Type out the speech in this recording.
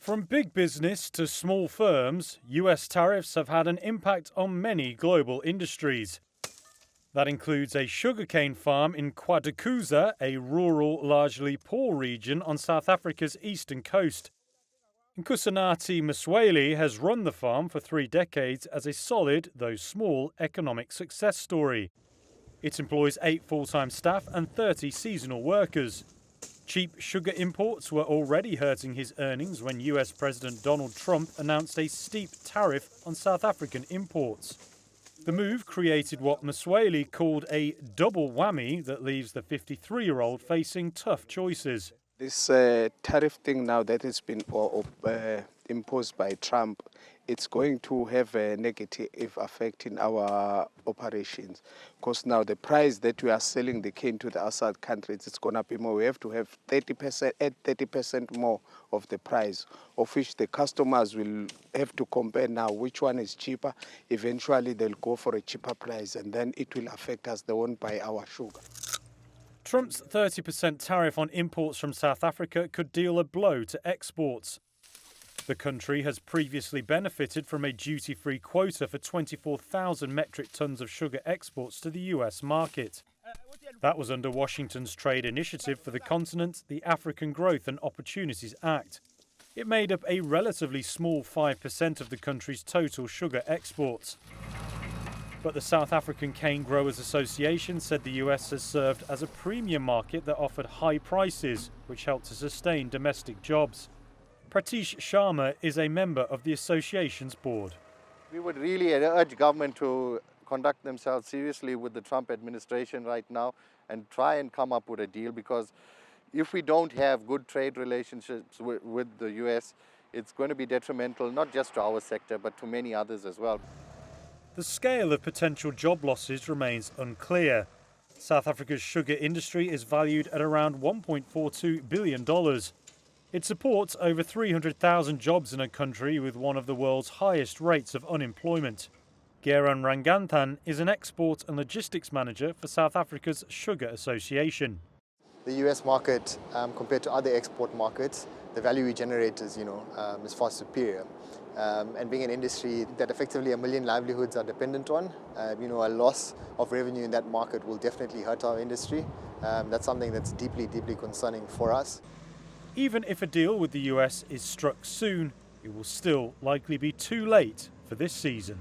From big business to small firms, US tariffs have had an impact on many global industries. That includes a sugarcane farm in KwaDukuza, a rural, largely poor region on South Africa's eastern coast. Nkusanati Msweli has run the farm for 3 decades as a solid, though small, economic success story. It employs 8 full-time staff and 30 seasonal workers. Cheap sugar imports were already hurting his earnings when US President Donald Trump announced a steep tariff on South African imports. The move created what Msweli called a double whammy that leaves the 53-year-old facing tough choices. This tariff thing now that has been imposed by Trump, it's going to have a negative effect in our operations. Because now the price that we are selling the cane to the outside countries, it's going to be more. We have to have 30% more of the price, of which the customers will have to compare now which one is cheaper. Eventually they'll go for a cheaper price and then it will affect us. They won't buy our sugar. Trump's 30% tariff on imports from South Africa could deal a blow to exports. The country has previously benefited from a duty-free quota for 24,000 metric tons of sugar exports to the US market. That was under Washington's trade initiative for the continent, the African Growth and Opportunities Act. It made up a relatively small 5% of the country's total sugar exports. But the South African Cane Growers Association said the US has served as a premium market that offered high prices, which helped to sustain domestic jobs. Pratish Sharma is a member of the association's board. We would really urge government to conduct themselves seriously with the Trump administration right now and try and come up with a deal, because if we don't have good trade relationships with the US, it's going to be detrimental not just to our sector but to many others as well. The scale of potential job losses remains unclear. South Africa's sugar industry is valued at around $1.42 billion. It supports over 300,000 jobs in a country with one of the world's highest rates of unemployment. Geran Ranganthan is an export and logistics manager for South Africa's Sugar Association. The US market, compared to other export markets, the value we generate is far superior. And being an industry that effectively 1 million livelihoods are dependent on, a loss of revenue in that market will definitely hurt our industry. That's something that's deeply, deeply concerning for us. Even if a deal with the US is struck soon, it will still likely be too late for this season.